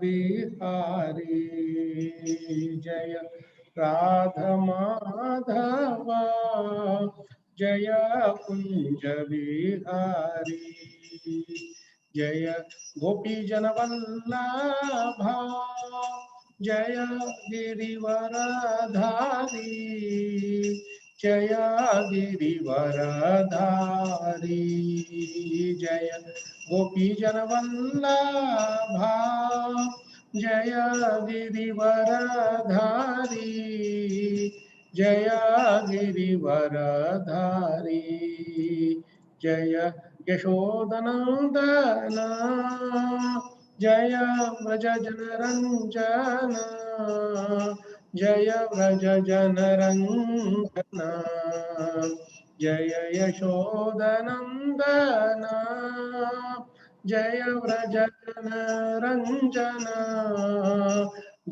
बिहारी जय राधा माधव जय कुंज बिहारी जय गोपी जन वल्लभा जय गिरिवरधारी जय गिरिवरधारी जय गोपी जन वल्लभा जय गिरिवरधारी जय गिरिवरधारी जय यशोदनंदन जय व्रज जनरंजन जय व्रज जनरंजन जय यशोदनंदन जय व्रज जनरंजन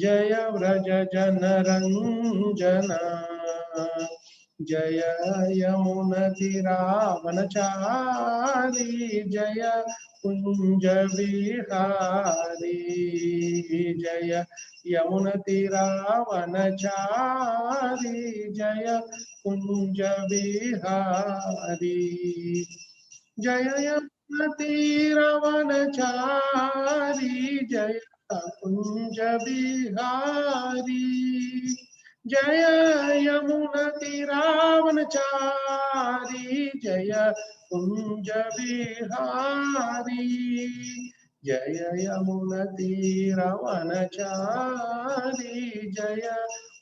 जय व्रज जनरंजन जय यमुनतिरावनचारी जय कुंज विहारी जय यमुनतिरावनचारी जय कुंज विहारी जय यमुनतिरावनचारी जय कुंज विहारी जय यमुनतिरावनचारी जय कुंज विहारी जय यमुनतिरावनचारी जय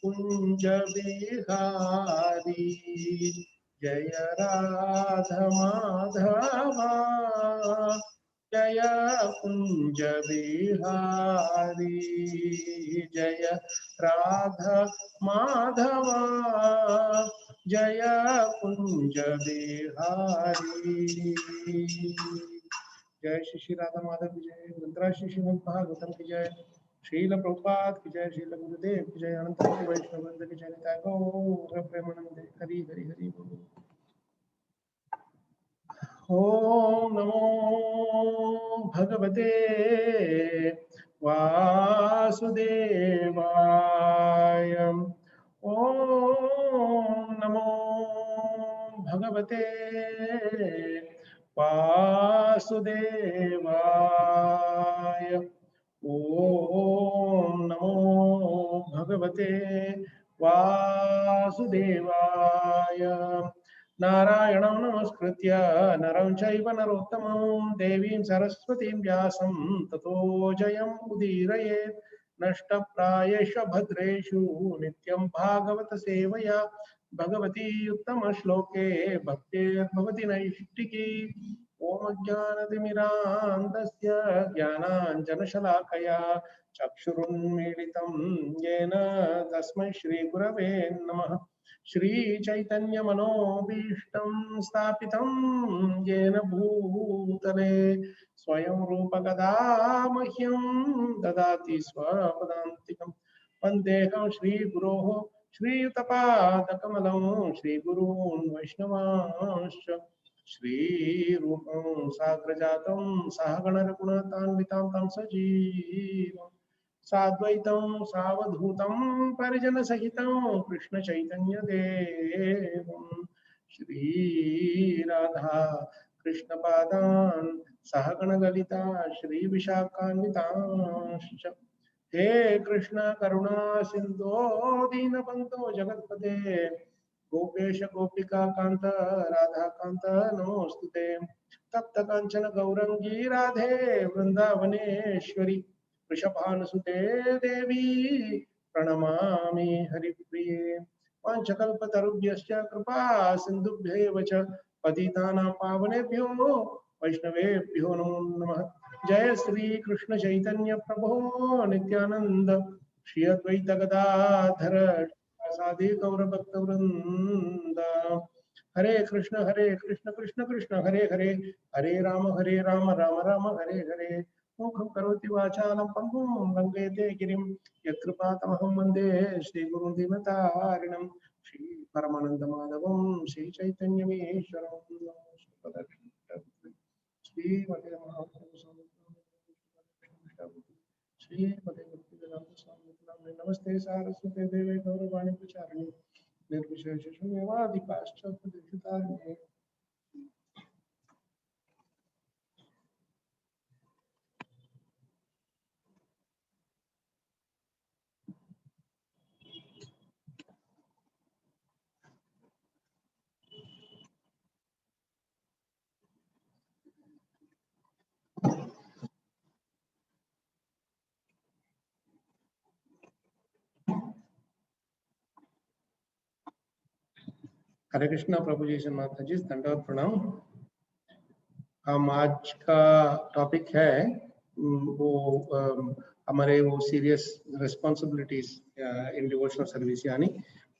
कुंज विहारी जय राधा माधव जय कुंज बिहारी जय राधा माधव जय कुंज बिहारी जय श्री राधा माधव की जय मंत्रा श्री श्रीमद् भागवतम की जय श्रील प्रभुपाद की जय श्रील गुरुदेव की जय अनंत वैष्णव की जय निताय गौर प्रेमानंदे हरि हरि हरि बोल। ओम नमो भगवते वासुदेवाय ओम नमो भगवते वासुदेवाय ओम नमो भगवते वासुदेवाय नारायणं नमस्कृत्य नरं चैव नरोत्तमं देवीं सरस्वतीं व्यासं ततो जयम् उदीरयेत् नष्टप्रायेषु भद्रेषु नित्यं भागवत सेवया भगवती उत्तमश्लोके भक्तिर्भवति नैष्टिकी ॐ अज्ञानतिमिरान्धस्य ज्ञानाञ्जनशलाकया चक्षुरुन्मीलितं येन तस्मै श्रीगुरवे नमः। श्रीचैतन्यमनोभीष्टं स्थापितं येन भूतले स्वयं रूपकदा मह्यं ददाति स्वपदान्तिकं वन्देऽहं श्रीगुरोः श्रीयुतपादकमलं श्रीगुरून् वैष्णवांश्च श्रीरूपं साग्रजातं सहगणरघुनाथान्वितां तं सजीवम् साद्वैतं सावधूतं परिजनसहितं कृष्ण चैतन्य देवं श्री राधा कृष्ण पादान् सहगण ललिता श्री विशाखान्वितांश्च हे कृष्ण करुणा सिंधो दीनबन्धो जगत्पते गोपेश गोपिका कांत राधा कांत नमोस्तुते तप्त कांचन गौरंगी राधे वृंदावनेश्वरी वृषभानुसुते देवी प्रणमामि हरिप्रिये वाञ्छकल्पतरुभ्यश्च कृपा सिन्धुभ्यैव च पतितानां पावनेभ्यो वैष्णवेभ्यो नमो नमः। जय श्री कृष्ण चैतन्य प्रभो नित्यानंद श्री अद्वैत गदाधर साधि गौर भक्त वृंद हरे कृष्ण कृष्ण कृष्ण हरे हरे हरे राम राम राम हरे हरे मुखं करोति वाचालं पङ्गुं लङ्घयते गिरिं यत्कृपातमहं वन्दे श्रीगुरुं दीनतारिणं श्रीपरमानन्दमाधवं श्रीचैतन्यमीश्वरं श्रीमते महाप्रभु श्री पदे भक्ति वेदांत स्वामी नाम नमस्ते सारस्वते देवे गौरवाणी प्रचारिणे निर्विशेष शून्यवादी पाश्चात्य दीक्षितारिणे। हरे कृष्णा प्रभु जी माता जी दंडवत प्रणाम। हम आज का टॉपिक है वो हमारे वो serious responsibilities in devotional service यानी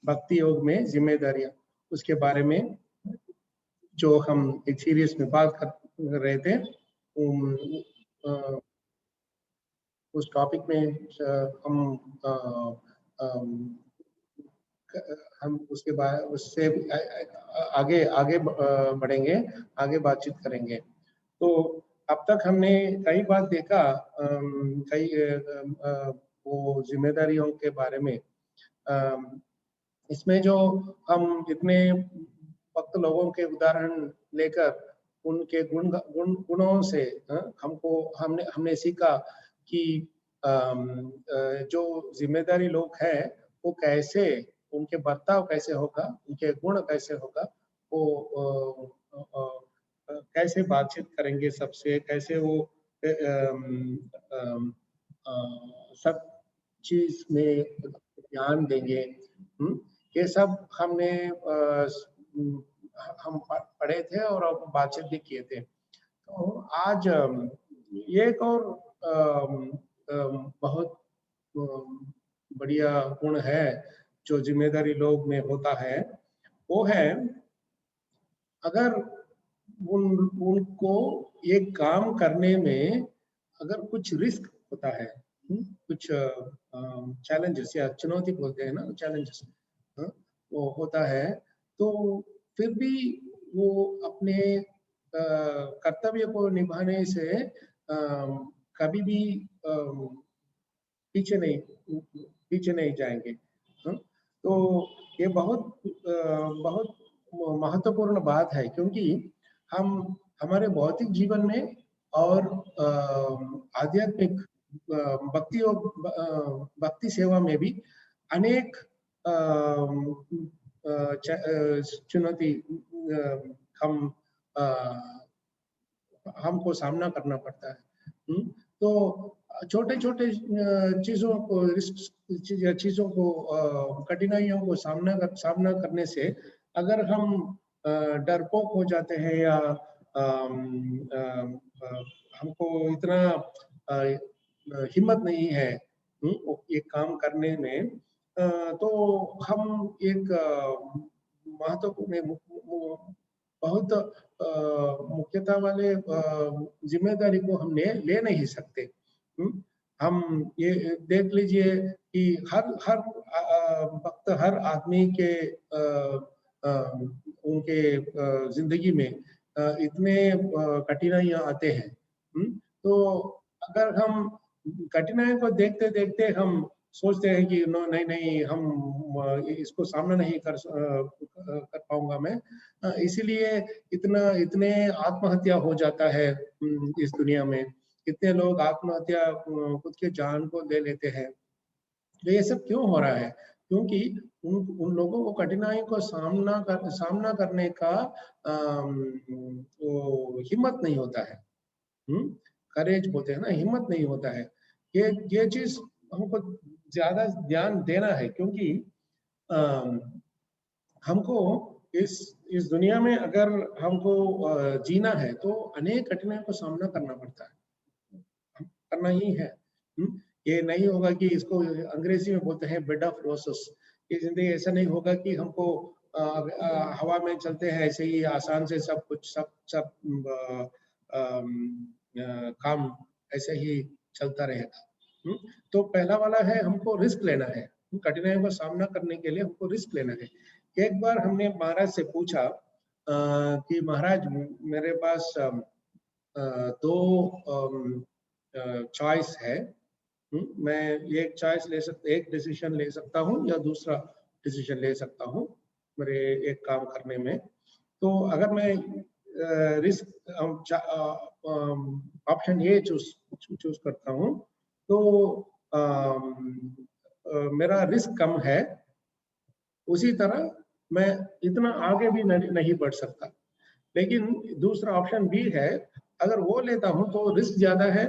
भक्ति योग में जिम्मेदारियां, उसके बारे में जो हम एक सीरियस में बात कर रहे थे। उस टॉपिक में हम उसके बाद उससे आगे आगे बढ़ेंगे, आगे बातचीत करेंगे। तो अब तक हमने कई बार देखा कई वो जिम्मेदारियों के बारे में। इसमें जो हम इतने भक्त लोगों के उदाहरण लेकर उनके गुणों से हमने सीखा कि जो जिम्मेदारी लोग हैं वो कैसे, उनके बर्ताव कैसे होगा, उनके गुण कैसे होगा, वो कैसे बातचीत करेंगे सबसे, कैसे वो सब चीज में ध्यान देंगे। ये सब हमने हम पढ़े थे और अब बातचीत भी किए थे। तो आज एक और बहुत बढ़िया गुण है जो जिम्मेदारी लोग में होता है, वो है अगर उनको ये काम करने में अगर कुछ रिस्क होता है, कुछ चैलेंजेस या चुनौती बोलते हैं ना, चैलेंजेस वो होता है, तो फिर भी वो अपने कर्तव्य को निभाने से कभी भी पीछे नहीं जाएंगे। तो ये बहुत महत्वपूर्ण बात है, क्योंकि हम हमारे भौतिक जीवन में और आध्यात्मिक भक्ति सेवा में भी अनेक चुनौती हमको सामना करना पड़ता है। तो छोटे छोटे चीजों को कठिनाइयों को सामना करने से अगर हम डरपोक हो जाते हैं या हमको इतना हिम्मत नहीं है ये काम करने में, तो हम एक महत्वपूर्ण बहुत मुख्यता वाले जिम्मेदारी को हम ले नहीं सकते। हम ये देख लीजिए कि हर वक्त हर आदमी के उनके जिंदगी में इतने कठिनाइयां आते हैं। तो अगर हम कठिनाइयों को देखते देखते हम सोचते हैं कि नहीं हम इसको सामना नहीं कर पाऊंगा मैं, इसीलिए इतने आत्महत्या हो जाता है इस दुनिया में। कितने लोग आत्महत्या खुद के जान को ले लेते हैं। तो ये सब क्यों हो रहा है? क्योंकि उन लोगों को कठिनाइयों को सामना करने का हिम्मत नहीं होता है। करेज बोलते हैं ना, हिम्मत नहीं होता है। ये चीज हमको ज्यादा ध्यान देना है, क्योंकि हमको इस दुनिया में अगर हमको जीना है तो अनेक कठिनाइयों का सामना करना पड़ता है, करना ही है। ये नहीं होगा कि इसको अंग्रेजी में बोलते हैं बेड ऑफ रोसेस। ये जिंदगी ऐसा नहीं होगा कि हमको हवा में चलते हैं ऐसे ही आसान से सब कुछ सब काम ऐसे ही चलता रहेगा। तो पहला वाला है हमको रिस्क लेना है। कठिनाइयों का सामना करने के लिए हमको रिस्क लेना है। एक बार हमने महाराज से पूछा कि महाराज मेरे पास दो चॉइस है, मैं एक चॉइस एक डिसीजन ले सकता हूँ या दूसरा डिसीजन ले सकता हूँ मेरे एक काम करने में। तो अगर मैं रिस्क ऑप्शन ए चूज करता हूँ तो मेरा रिस्क कम है, उसी तरह मैं इतना आगे भी नहीं बढ़ सकता। लेकिन दूसरा ऑप्शन भी है, अगर वो लेता हूँ तो रिस्क ज्यादा है,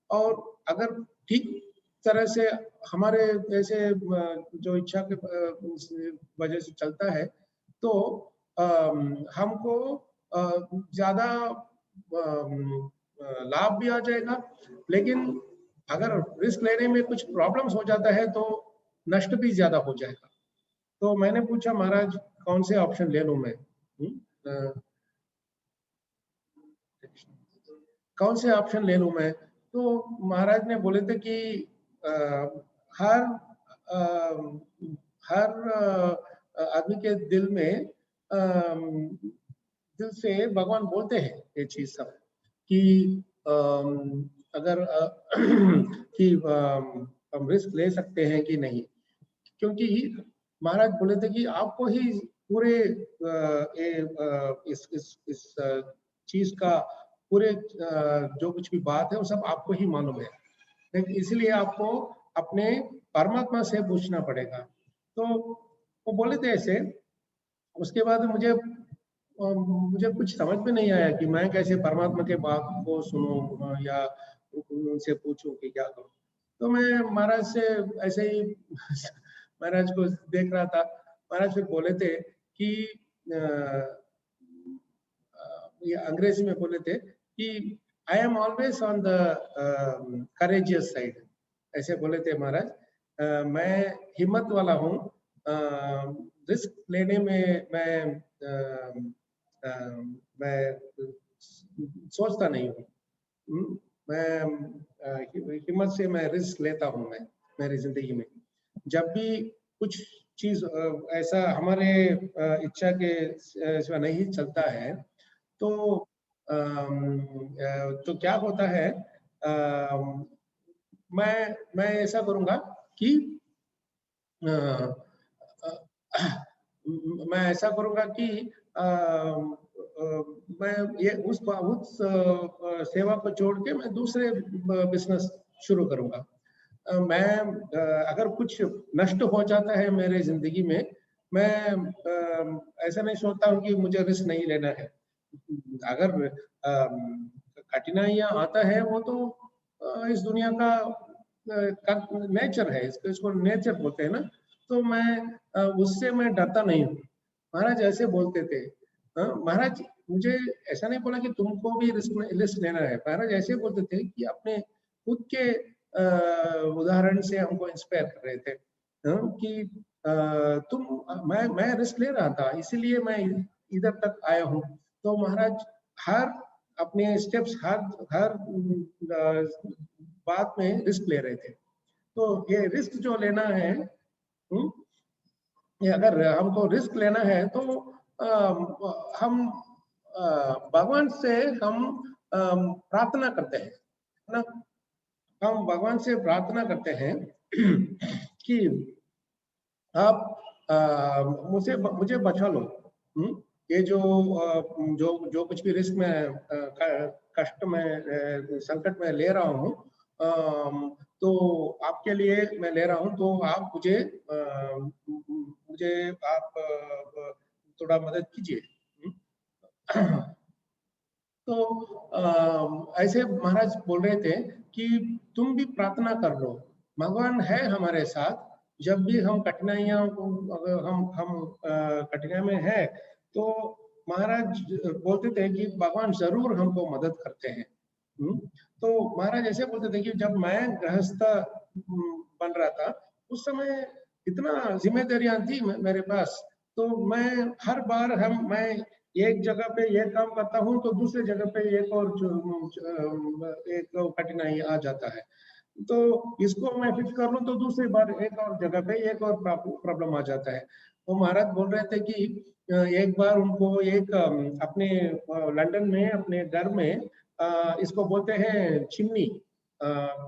और अगर ठीक तरह से हमारे ऐसे जो इच्छा के वजह से चलता है तो हमको ज्यादा लाभ भी आ जाएगा। लेकिन अगर रिस्क लेने में कुछ प्रॉब्लम्स हो जाता है तो नष्ट भी ज्यादा हो जाएगा। तो मैंने पूछा महाराज कौन से ऑप्शन ले लूं मैं, कौन से ऑप्शन ले लूं मैं? तो महाराज ने बोले थे कि हर आ, हर आदमी के दिल में दिल से भगवान बोलते हैं ये चीज सब कि अगर कि हम रिस्क ले सकते हैं कि नहीं। क्योंकि महाराज बोले थे कि आपको ही पूरे इस चीज का पूरे जो कुछ भी बात है वो सब आपको ही मालूम है, लेकिन इसलिए आपको अपने परमात्मा से पूछना पड़ेगा। तो वो बोले थे ऐसे। उसके बाद मुझे कुछ समझ में नहीं आया कि मैं कैसे परमात्मा के बात को सुनूं या उनसे पूछूं कि क्या करूं। तो मैं महाराज से ऐसे ही महाराज को देख रहा था। महाराज फिर बोले थे कि ये अंग्रेजी में बोले थे कि I am always on the courageous side, ऐसे बोले थे महाराज। मैं हिम्मत वाला हूँ, रिस्क लेने में मैं सोचता नहीं हूँ। मैं हिम्मत से मैं रिस्क लेता हूँ। मैं मेरी जिंदगी में जब भी कुछ चीज ऐसा हमारे इच्छा के सिवा नहीं चलता है तो तो क्या होता है, मैं ऐसा करूंगा कि मैं ऐसा करूंगा कि मैं ये उस सेवा को छोड़ के मैं दूसरे बिजनेस शुरू करूंगा। मैं अगर कुछ नष्ट हो जाता है मेरे जिंदगी में, मैं ऐसा नहीं सोचता हूँ कि मुझे रिस्क नहीं लेना है। अगर कठिनाइयां आता है वो तो इस दुनिया का नेचर है, इसको नेचर बोलते हैं ना। तो मैं उससे मैं डरता नहीं हूँ। महाराज ऐसे बोलते थे। महाराज मुझे ऐसा नहीं बोला कि तुमको भी रिस्क लेना है। महाराज ऐसे बोलते थे कि अपने खुद के उदाहरण से हमको इंस्पायर कर रहे थे कि मैं रिस्क ले रहा था, इसीलिए मैं इधर तक आया हूँ। तो महाराज हर अपने स्टेप्स हर बात में रिस्क ले रहे थे। तो ये रिस्क जो लेना है, ये अगर हमको रिस्क लेना है तो हम भगवान से हम प्रार्थना करते हैं ना। हम भगवान से प्रार्थना करते हैं कि आप मुझे बचा लो। ये जो कुछ भी रिस्क में कष्ट में संकट में ले रहा हूँ, तो आपके लिए मैं ले रहा हूँ। तो आप मुझे आप थोड़ा मदद कीजिए। तो ऐसे महाराज बोल रहे थे कि तुम भी प्रार्थना कर लो, भगवान है हमारे साथ। जब भी हम कठिनाइयां अगर हम कठिनाई में है तो महाराज बोलते थे कि भगवान जरूर हमको मदद करते हैं। तो महाराज ऐसे बोलते थे कि जब मैं गृहस्थ बन रहा था उस समय इतना जिम्मेदारियां थी मेरे पास। तो मैं हर बार मैं एक जगह पे ये काम करता हूँ तो दूसरे जगह पे एक कठिनाई आ जाता है। तो इसको मैं फिक्स कर लूं तो दूसरी बार एक और जगह पे एक और प्रॉब्लम आ जाता है। तो महाराज बोल रहे थे कि एक बार उनको एक अपने लंदन में अपने घर में इसको बोलते हैं चिमनी,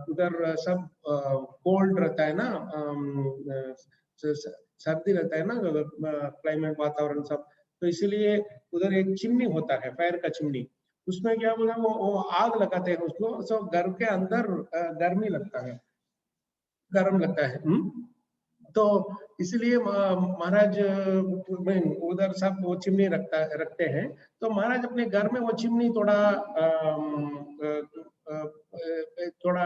उधर सब कोल्ड रहता है ना, सर्दी रहता है ना, क्लाइमेट वातावरण सब, तो इसीलिए उधर एक चिमनी होता है, फायर का चिमनी, उसमें क्या बोला वो आग लगाते हैं उसको, सो घर के अंदर गर्मी लगता है, गर्म लगता है। तो इसलिए महाराज उधर सब वो चिमनी रखते हैं। तो महाराज अपने घर में वो चिमनी थोड़ा थोड़ा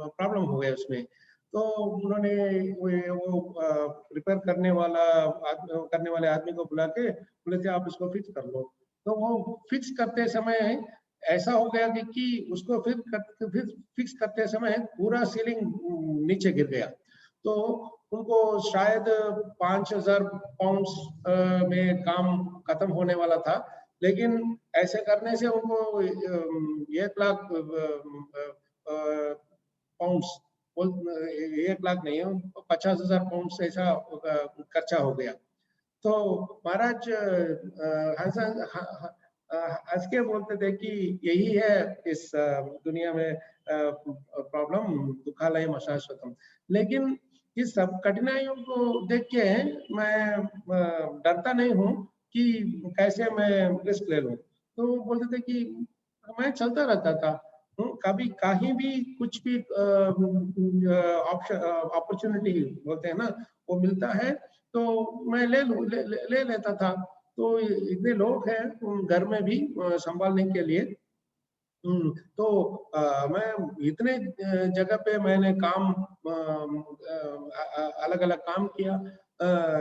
प्रॉब्लम हो गया उसमें, तो उन्होंने वो रिपेयर करने वाले आदमी को बुला के बोले थे आप इसको फिक्स कर लो। तो वो फिक्स करते समय ऐसा हो गया कि उसको फिर फिक्स करते समय पूरा सीलिंग नीचे गिर गया। तो उनको शायद 5,000 पाउंड्स में काम खत्म होने वाला था, लेकिन ऐसे करने से उनको 1,00,000 पाउंड्स, 1,00,000 नहीं, 50,000 पाउंड्स ऐसा खर्चा हो गया। तो महाराज हंस के बोलते थे कि यही है इस दुनिया में प्रॉब्लम, दुखालय अशाश्वतम। लेकिन इस सब कठिनाइयों को देख के मैं डरता नहीं हूँ कि कैसे मैं रिस्क ले लूं। तो बोलते थे कि मैं चलता रहता था, कभी कहीं भी कुछ भी अपॉर्चुनिटी बोलते हैं ना, वो मिलता है तो मैं ले लेता था। तो इतने लोग हैं घर में भी संभालने के लिए, तो मैं इतने जगह पे मैंने काम अलग अलग काम किया,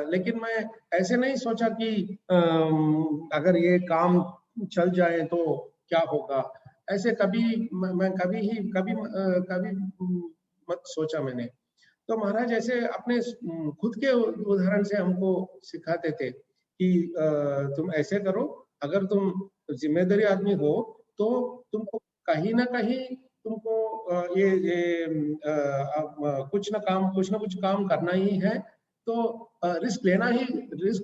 लेकिन मैं ऐसे नहीं सोचा कि अगर ये काम चल जाए तो क्या होगा, ऐसे कभी मैं कभी मत सोचा मैंने। तो महाराज ऐसे अपने खुद के उदाहरण से हमको सिखाते थे कि तुम ऐसे करो, अगर तुम जिम्मेदारी आदमी हो तो तुमको कहीं ना कहीं तुमको कुछ ना कुछ काम करना ही है, तो रिस्क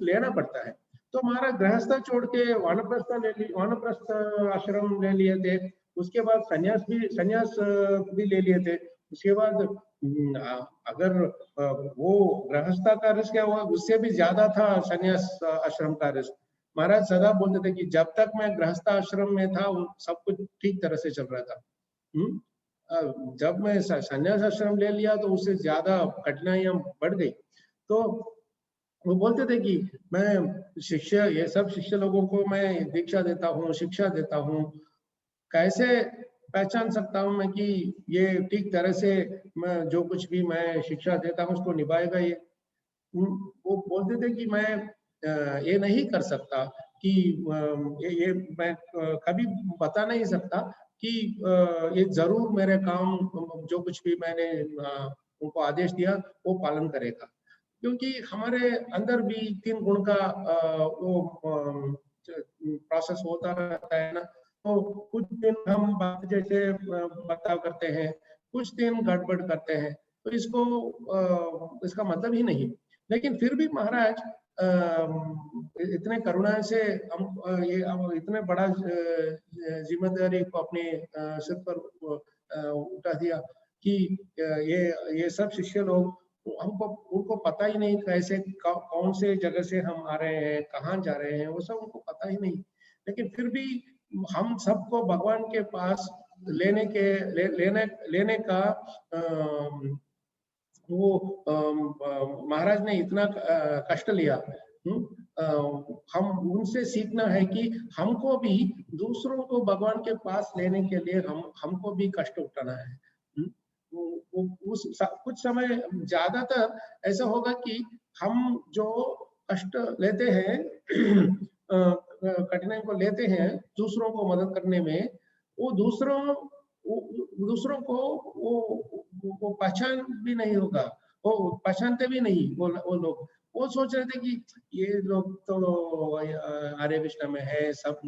लेना पड़ता है। तो हमारा गृहस्थ छोड़ के वानप्रस्थ आश्रम ले लिए थे, उसके बाद संन्यास भी ले लिए थे। उसके बाद अगर वो गृहस्थ का रिस्क है वो उससे भी ज्यादा था संन्यास आश्रम का रिस्क। महाराज सदा बोलते थे कि जब तक मैं गृहस्थ आश्रम में था सब कुछ ठीक तरह से चल रहा था, जब मैं संन्यास आश्रम ले लिया तो उससे ज्यादा कठिनाइयां बढ़ गई। तो वो बोलते थे कि मैं ये सब शिष्य लोगों को मैं दीक्षा देता हूँ, शिक्षा देता हूँ, कैसे पहचान सकता हूँ मैं कि ये ठीक तरह से मैं जो कुछ भी मैं शिक्षा देता हूँ उसको निभाएगा ये। वो बोलते थे कि मैं ये नहीं कर सकता कि ये मैं कभी बता नहीं सकता कि ये जरूर मेरे काम जो कुछ भी मैंने उनको आदेश दिया वो पालन करेगा, क्योंकि हमारे अंदर भी 3 गुण का वो प्रोसेस होता रहता है ना। तो कुछ दिन हम बात जैसे बर्ताव करते हैं, कुछ दिन गड़बड़ करते हैं, तो इसका मतलब ही नहीं। लेकिन फिर भी महाराज इतने करुणा से हम ये इतने बड़ा जिम्मेदारी को अपने सिर पर उठा दिया कि ये सब शिष्य लोग उनको पता ही नहीं कैसे कौन से जगह से हम आ रहे हैं, कहाँ जा रहे हैं, वो सब उनको पता ही नहीं। लेकिन फिर भी हम सबको भगवान के पास लेने का वो महाराज ने इतना कष्ट लिया। हम उनसे सीखना है कि हमको भी दूसरों को भगवान के पास लेने के लिए हमको भी कष्ट उठाना है। कुछ समय ज्यादातर ऐसा होगा कि हम जो कष्ट लेते हैं कठिनाई को लेते हैं दूसरों को मदद करने में, वो दूसरों को वो पहचान भी नहीं होगा, वो पहचानते भी नहीं। वो लोग वो सोच रहे थे कि ये लोग तो आर्य वैष्णव में है, सब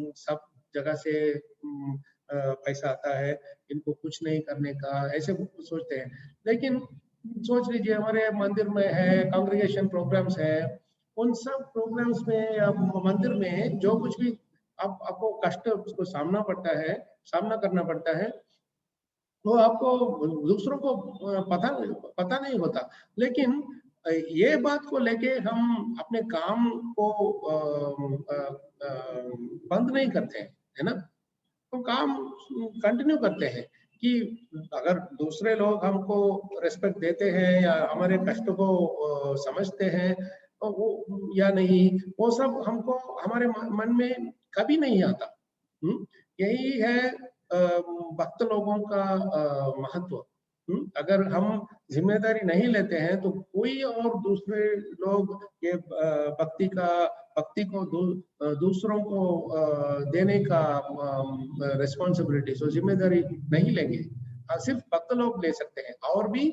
जगह से पैसा आता है, इनको कुछ नहीं करने का, ऐसे सोचते हैं। लेकिन सोच लीजिए हमारे मंदिर में है कांग्रेगेशन प्रोग्राम्स है, उन सब प्रोग्राम्स में या मंदिर में जो कुछ भी आपको कष्ट उसको सामना करना पड़ता है, वो आपको दूसरों को पता नहीं होता। लेकिन ये बात को लेके हम अपने काम को बंद नहीं करते हैं, है ना? तो काम कंटिन्यू करते हैं कि अगर दूसरे लोग हमको रिस्पेक्ट देते हैं या हमारे कष्ट को समझते हैं तो वो या नहीं, वो सब हमको हमारे मन में कभी नहीं आता। यही है भक्त लोगों का महत्व। अगर हम जिम्मेदारी नहीं लेते हैं तो कोई और दूसरे लोग ये भक्ति को दूसरों को देने का रिस्पॉन्सिबिलिटी, सो जिम्मेदारी नहीं लेंगे। सिर्फ भक्त लोग ले सकते हैं। और भी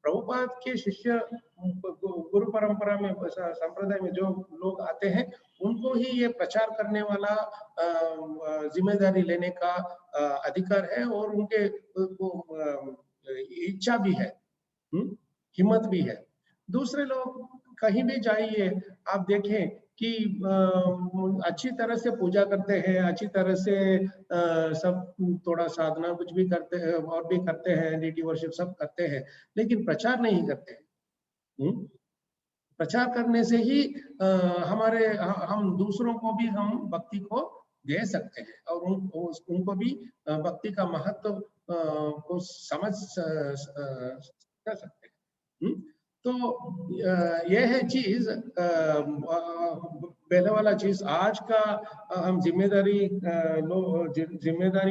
प्रभुपाद के शिष्य गुरु परंपरा में संप्रदाय में जो लोग आते हैं उनको ही ये प्रचार करने वाला जिम्मेदारी लेने का अधिकार है और उनके इच्छा भी है, हिम्मत भी है। दूसरे लोग कहीं भी जाइए, आप देखें कि अच्छी तरह से पूजा करते हैं, अच्छी तरह से सब थोड़ा साधना कुछ भी करते हैं और भी करते हैं, डिटी वर्शिप सब करते हैं, लेकिन प्रचार नहीं करते। प्रचार करने से ही हम दूसरों को भी हम भक्ति को दे सकते हैं और उनको भी भक्ति का महत्व को समझ सकते हैं। तो यह है चीज, पहले वाला चीज। आज का हम जिम्मेदारी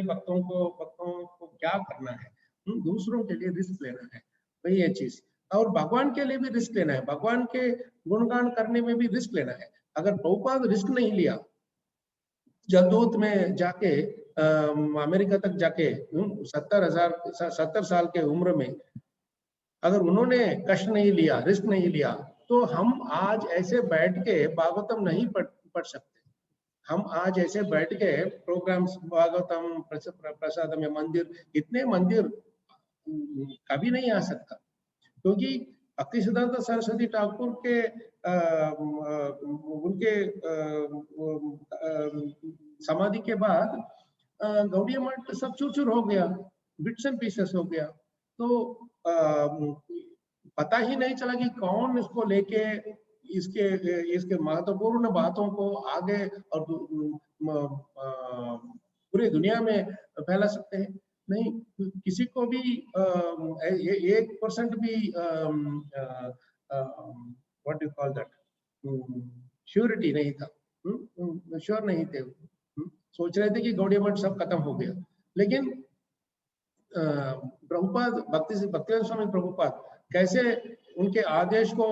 भक्तों को क्या करना है, दूसरों के लिए रिस्क लेना है, वही है चीज। और भगवान के लिए भी रिस्क लेना है, भगवान के गुणगान करने में भी रिस्क लेना है। अगर प्रभुपाद रिस्क नहीं लिया, जलदूत में जाके अमेरिका तक जाके 70 साल के उम्र में अगर उन्होंने कष्ट नहीं लिया, रिस्क नहीं लिया, तो हम आज ऐसे बैठ के भागवतम नहीं पढ़ सकते। हम आज ऐसे बैठ के प्रोग्राम्स भागवतम प्रसादम या मंदिर, इतने मंदिर कभी नहीं आ सकता, क्योंकि भक्ति सिद्धांत सरस्वती ठाकुर के उनके समाधि के बाद गौड़िया मठ सब चूर हो गया, बिट्स एंड पीसेस हो गया। तो पता ही नहीं चला कि कौन इसको लेके इसके महत्वपूर्ण बातों को आगे और पूरी दुनिया में फैला सकते हैं। नहीं, किसी को भी 1% भी what you call that surety नहीं था, श्योर नहीं थे। सोच रहे थे कि गौड़िया मठ सब खत्म हो गया, लेकिन प्रभुपाद भक्तिवेदांत स्वामी प्रभुपाद कैसे उनके आदेश को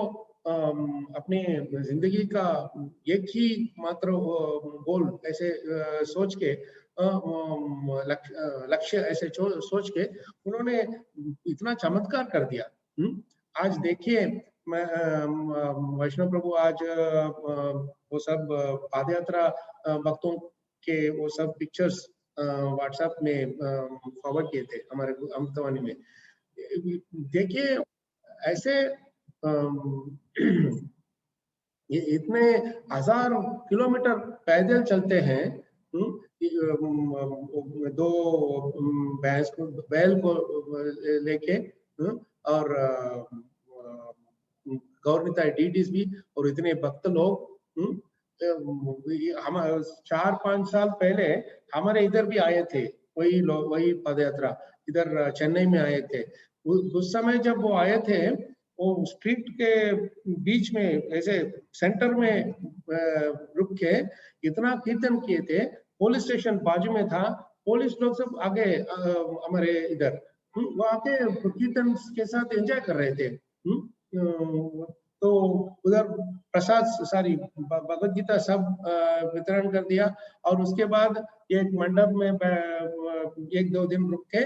अपनी जिंदगी का एक ही मात्र गोल ऐसे सोच के लक्ष्य ऐसे सोच के उन्होंने इतना चमत्कार कर दिया। आज देखिए, वैष्णव प्रभु आज वो सब पाद यात्रा भक्तों के वो सब पिक्चर्स व्हाट्सएप में फॉरवर्ड किए थे हमारे अमृतवाणी में। देखिए ऐसे ये इतने 1000 किलोमीटर पैदल चलते हैं, दो बैल को लेके, और गौरनिताई डीटीज भी, और इतने भक्त लोग। हम 4-5 साल पहले हमारे इधर भी आए थे वही लोग, वही पदयात्रा इधर चेन्नई में आए थे। उस समय जब वो आए थे, वो स्ट्रीट के बीच में ऐसे सेंटर में रुक के इतना कीर्तन किए थे। पुलिस स्टेशन बाजू में था, पुलिस लोग सब आगे हमारे इधर वो आके कीर्तन के साथ एंजॉय कर रहे थे। तो उधर प्रसाद सारी भगवद गीता सब वितरण कर दिया, और उसके बाद एक मंडप में 1-2 दिन रुक के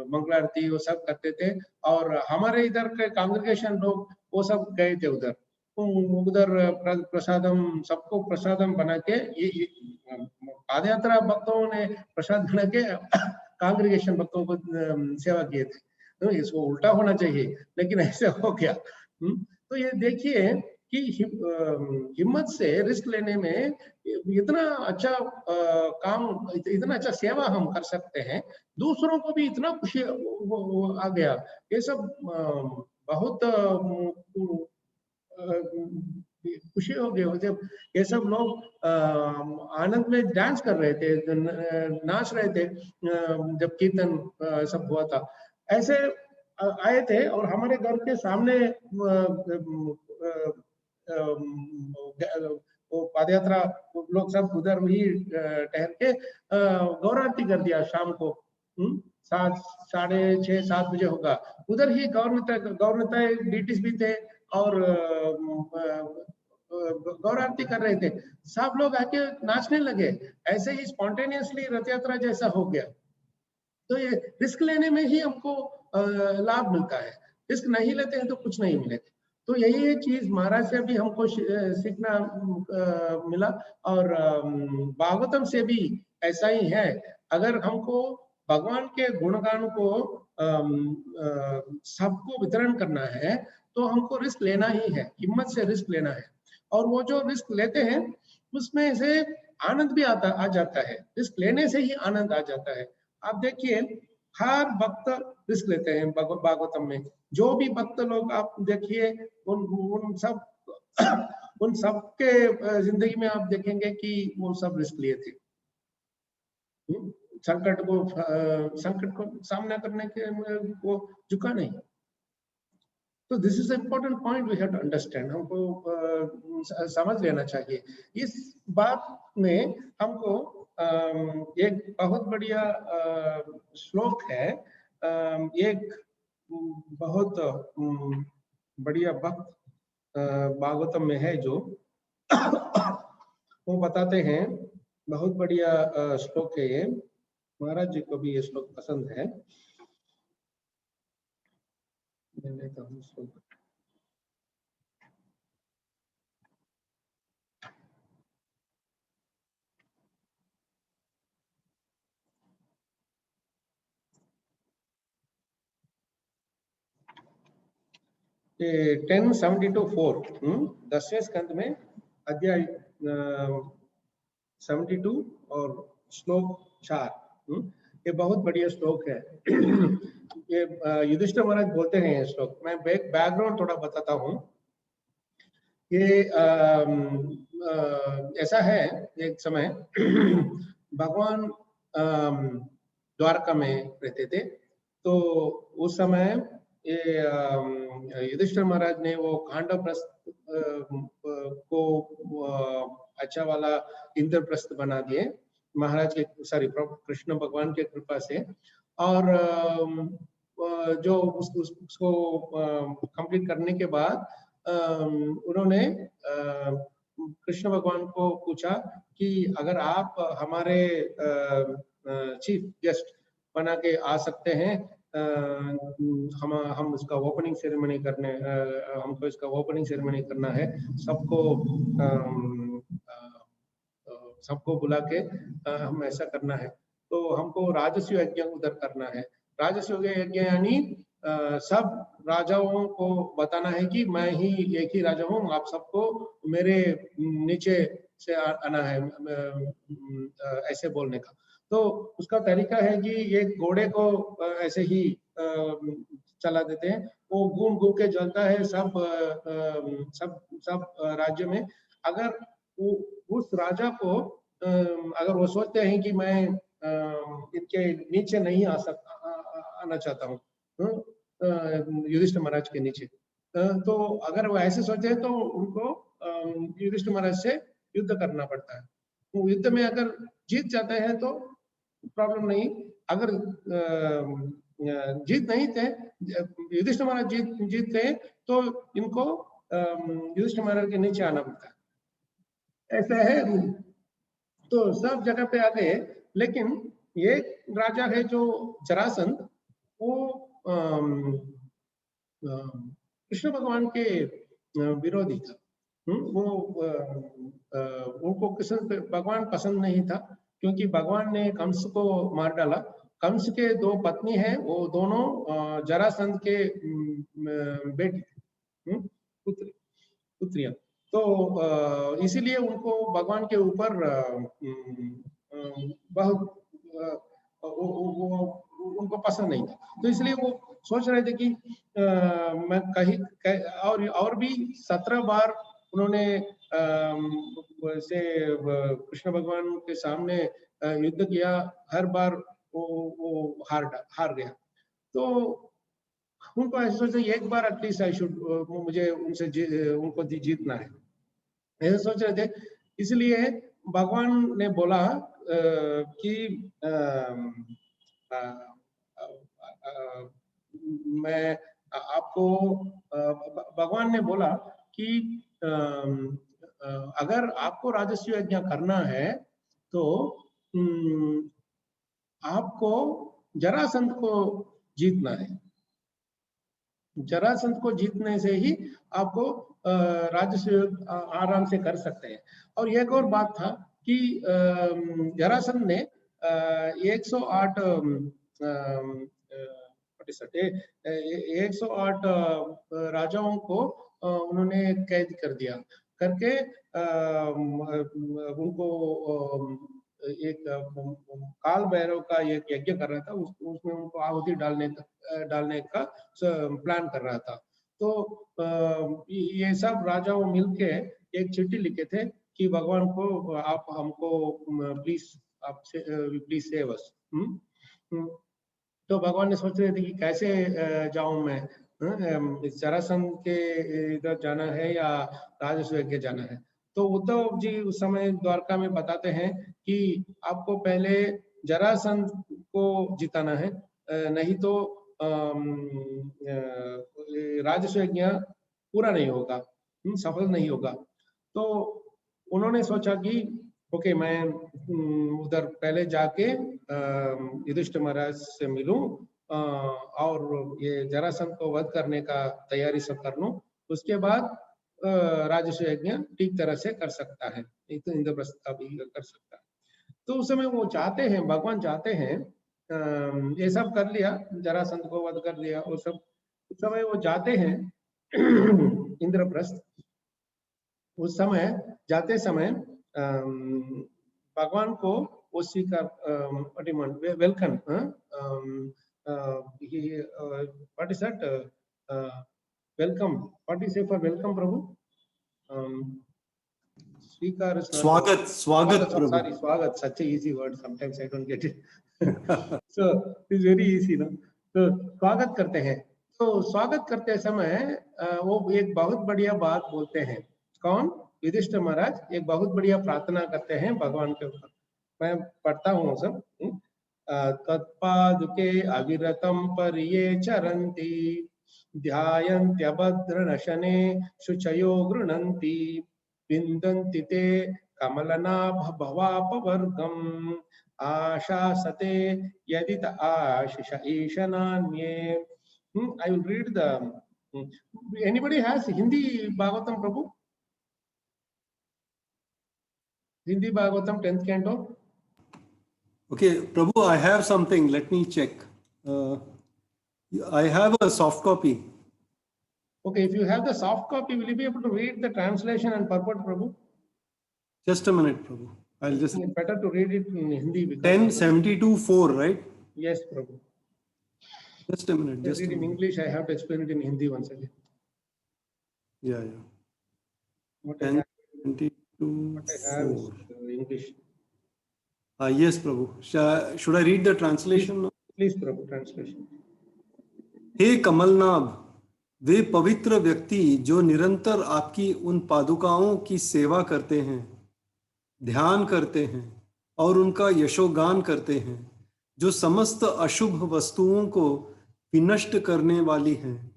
मंगलारती वो सब करते थे। और हमारे इधर के कांग्रेगेशन लोग वो सब गए थे उधर प्रसादम, सबको प्रसादम बना के, ये पादयात्रा भक्तों ने प्रसाद बना के कांग्रेगेशन भक्तों को सेवा किए थे। तो इसको उल्टा होना चाहिए, लेकिन ऐसे हो गया। तो ये देखिए कि हिम्मत से रिस्क लेने में इतना अच्छा काम, इतना अच्छा सेवा हम कर सकते हैं, दूसरों को भी इतना खुशी आ गया। ये सब बहुत खुशी हो गई जब ये सब लोग आनंद में डांस कर रहे थे, नाच रहे थे जब कीर्तन सब हुआ था। ऐसे आए थे और हमारे घर के सामने वो पदयात्रा लोग सब उधर ही ठहर के गौरारती कर दिया शाम को। 7, 6:30, 7 बजे होगा। उधर ही गौरवता डीटीस भी थे और गौर आरती कर रहे थे। सब लोग आके नाचने लगे, ऐसे ही स्पॉन्टेनियसली रथ यात्रा जैसा हो गया। तो ये रिस्क लेने में ही हमको लाभ मिलता है, रिस्क नहीं लेते हैं तो कुछ नहीं मिलेगा। तो यही चीज महाराज से भी हमको सीखना मिला और भागवतम से भी ऐसा ही है। अगर हमको भगवान के गुणगान को सबको वितरण करना है तो हमको रिस्क लेना ही है, हिम्मत से रिस्क लेना है। और वो जो रिस्क लेते हैं उसमें से आनंद भी आ जाता है, रिस्क लेने से ही आनंद आ जाता है। आप देखिए हर भक्त रिस्क लेते हैं भागवतम में। जो भी भक्त लोग आप देखिए उन सब के जिंदगी में आप देखेंगे कि वो सब रिस्क लिए थे। संकट को सामना करने के वो झुका नहीं। तो this is important point we have to understand, हमको समझ लेना चाहिए। इस बात में हमको एक बहुत बढ़िया श्लोक है, एक बहुत बढ़िया भक्त भागवतम में है जो वो बताते हैं, बहुत बढ़िया श्लोक है ये, महाराज जी को भी ये श्लोक पसंद है। मैं लेता हूँ श्लोक। ये 10:72-4 10वें स्कंद में अध्याय 72 और श्लोक 4, ये बहुत बढ़िया श्लोक है। ये युधिष्ठिर महाराज बोलते हैं ये श्लोक। मैं बैकग्राउंड थोड़ा बताता हूँ। ये ऐसा है, एक समय भगवान द्वारका में रहते थे। तो उस समय ये युधिष्ठिर महाराज ने वो खांडवप्रस्थ को अच्छा वाला इंद्रप्रस्थ बना दिए महाराज के, सॉरी कृष्ण भगवान के कृपा से। और जो उसको कंप्लीट करने के बाद उन्होंने कृष्ण भगवान को पूछा कि अगर आप हमारे चीफ गेस्ट बना के आ सकते हैं, हम इसका ओपनिंग सेरेमनी करने, हमको इसका ओपनिंग सेरेमनी करना है, सबको बुला के हम ऐसा करना है। तो हमको राजस्व यज्ञ उधर करना है। राजस्व यज्ञ यानी सब राजाओं को बताना है कि मैं ही एक ही राजा हूँ, आप सबको मेरे नीचे से आना है, ऐसे बोलने का। तो उसका तरीका है कि एक घोड़े को ऐसे ही चला देते हैं, वो घूम घूम के चलता है सब राज्य में। अगर उस राजा को अगर वो सोचते हैं कि मैं इनके नीचे नहीं आना चाहता हूँ, युधिष्ठिर महाराज के नीचे, तो अगर वो ऐसे सोचते हैं तो उनको युधिष्ठिर महाराज से युद्ध करना पड़ता है। तो युद्ध में अगर जीत जाते हैं तो प्रॉब्लम नहीं, अगर जीत नहीं थे, युधिष्ठिर महाराज जीतते तो इनको युधिष्ठिर महाराज के नीचे आना पड़ता है। ऐसा है। तो सब जगह पे आ गए, लेकिन ये राजा है जो जरासंध, वो कृष्ण भगवान के विरोधी था। वो उनको कृष्ण भगवान पसंद नहीं था, क्योंकि भगवान ने कंस को मार डाला। कंस के 2 पत्नी हैं, वो दोनों जरासंध के बेटी पुत्रियां। इसीलिए उनको भगवान के ऊपर बहुत उनको पसंद नहीं था। तो इसलिए वो सोच रहे थे कि मैं कहीं और भी 17 बार उन्होंने से कृष्ण भगवान के सामने युद्ध किया, हर बार वो हार गया। तो उनको ऐसा सोचा एक बार एटलीस्ट आई शुड, मुझे उनको जीतना है, ऐसा सोच रहे थे। इसलिए भगवान ने बोला कि मैं आपको, भगवान ने बोला कि अगर आपको राजस्व यज्ञ करना है तो आपको जरासंध को जीतना है। जरासंध को जीतने से ही आपको राजस्व आराम से कर सकते हैं। और एक और बात था कि जरासंध ने 108 राजाओं को उन्होंने कैद कर दिया, करके उनको एक काल भैरव का एक यज्ञ कर रहा था, उसमें उनको आहुति डालने का प्लान कर रहा था। तो ये सब राजाओं मिलके एक चिट्ठी लिखे थे कि भगवान को आप हमको प्लीज सेव अस। तो भगवान ने सोच रहे थे कि कैसे जाऊं मैं, जरासंध के इधर जाना है या राजस्व यज्ञ जाना है। तो उद्धव जी उस समय द्वारका में बताते हैं कि आपको पहले जरासंध को जिताना है, नहीं तो राजस्व यज्ञ पूरा नहीं होगा, सफल नहीं होगा। तो उन्होंने सोचा कि ओके, मैं उधर पहले जाके युधिष्ठिर महाराज से मिलूं और ये जरासंध को वध करने का तैयारी सब कर लूं, उसके बाद राजस्व यज्ञ ठीक तरह से कर सकता है, नहीं तो इंद्रप्रस्थ का भी कर सकता है। तो उस समय वो चाहते हैं, भगवान चाहते हैं, ये सब कर लिया, जरासंध को वध कर लिया वो सब। उस समय वो जाते हैं इंद्रप्रस्थ। उस समय जाते समय भगवान को वो स्वीकार welcome, what is that, welcome, what is it for welcome प्रभु? स्वीकार, स्वागत प्रभु, sorry, स्वागत, such a easy word, sometimes I don't get it. So it's very easy ना, तो स्वागत करते हैं। तो स्वागत करते समय वो एक बहुत बढ़िया बात बोलते हैं। कौन? युधिष्ठिर महाराज एक बहुत बढ़िया प्रार्थना करते हैं भगवान के ऊपर। मैं पढ़ता हूँ सब। तत्पादुके अविरतम पर्ये चरन्ति, ध्यायन्त्यभद्रनशने शुचयो गृह्णन्ति, विन्दन्ति ते कमलनाभ भवापवर्गम्, आशासते यदित Ashish ईशनान्ये। I will read the. Anybody has Hindi Bhagavatam, Prabhu? Hindi Bhagavatam 10th canto. Okay, Prabhu, I have something. Let me check. I have a soft copy. Okay, if you have the soft copy, will you be able to read the translation and purport, Prabhu? Just a minute, Prabhu. I'll just. It's better to read it in Hindi. 10:72:4, right? Yes, Prabhu. Just a minute. Just read in English. I have to explain it in Hindi once again. Yeah. 10:72:4. English. Yes, Prabhu. Should I read the translation? Please, Prabhu, translation. हे कमलनाभ, वे पवित्र व्यक्ति जो निरंतर आपकी उन पादुकाओं की सेवा करते हैं, ध्यान करते हैं और उनका यशोगान करते हैं, जो समस्त अशुभ वस्तुओं को विनष्ट करने वाली हैं,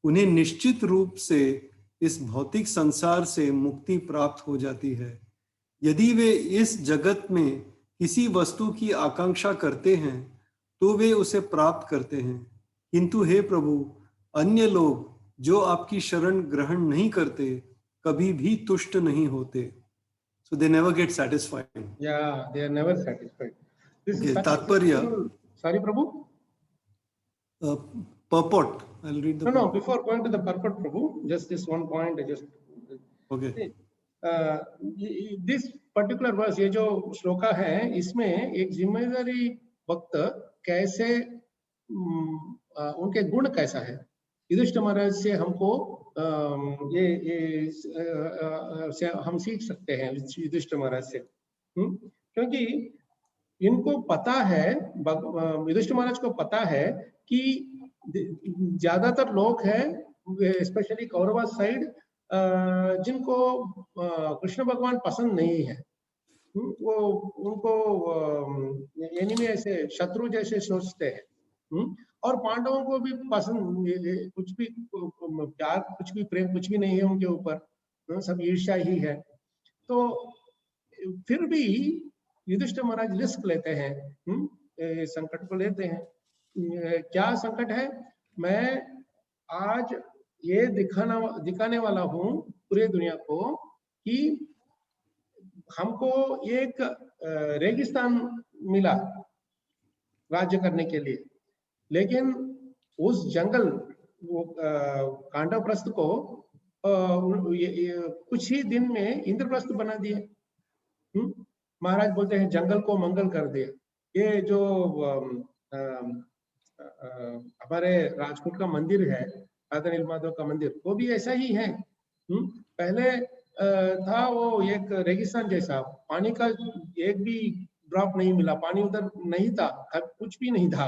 उन्हें निश्चित रूप से इस भौतिक संसार से मुक्ति प्राप्त हो जाती है। यदि वे इस जगत में किसी वस्तु की आकांक्षा करते हैं तो वे उसे प्राप्त करते हैं, किंतु हे प्रभु, अन्य लोग जो आपकी शरण ग्रहण नहीं करते कभी भी तुष्ट नहीं होते। So they never get satisfied. Yeah, they are never satisfied. This is तात्पर्य. Sorry, Prabhu. Purport. I'll read the. No, before going to the purport, Prabhu, just this one point. I just. Okay. This particular verse, ये जो श्लोका है, इसमें एक जिम्मेदारी भक्त कैसे उनके गुण कैसा है, युधिष्ठिर महाराज से हमको से हम सीख सकते हैं युधिष्ठिर महाराज से। क्योंकि इनको पता है, युधिष्ठिर महाराज को पता है कि ज्यादातर लोग हैं, स्पेशली कौरवा साइड, जिनको कृष्ण भगवान पसंद नहीं है। वो उनको एनिमी ऐसे शत्रु जैसे सोचते हैं। और पांडवों को भी पसंद, कुछ भी प्यार, कुछ भी प्रेम, कुछ भी नहीं है उनके ऊपर, सब ईर्ष्या ही है। तो फिर भी युधिष्ठिर महाराज रिस्क लेते हैं, संकट को लेते हैं। क्या संकट है? मैं आज ये दिखाने वाला हूँ पूरी दुनिया को कि हमको एक रेगिस्तान मिला राज्य करने के लिए, लेकिन उस जंगल, वो कांडवप्रस्थ को कुछ ही दिन में इंद्रप्रस्थ बना दिए। महाराज बोलते हैं जंगल को मंगल कर दिए। ये जो हमारे राजकोट का मंदिर है, राधा नीलमाधव का मंदिर, वो भी ऐसा ही है। पहले था वो एक रेगिस्तान जैसा, पानी का एक भी ड्रॉप नहीं मिला, पानी उधर नहीं था, कुछ भी नहीं था।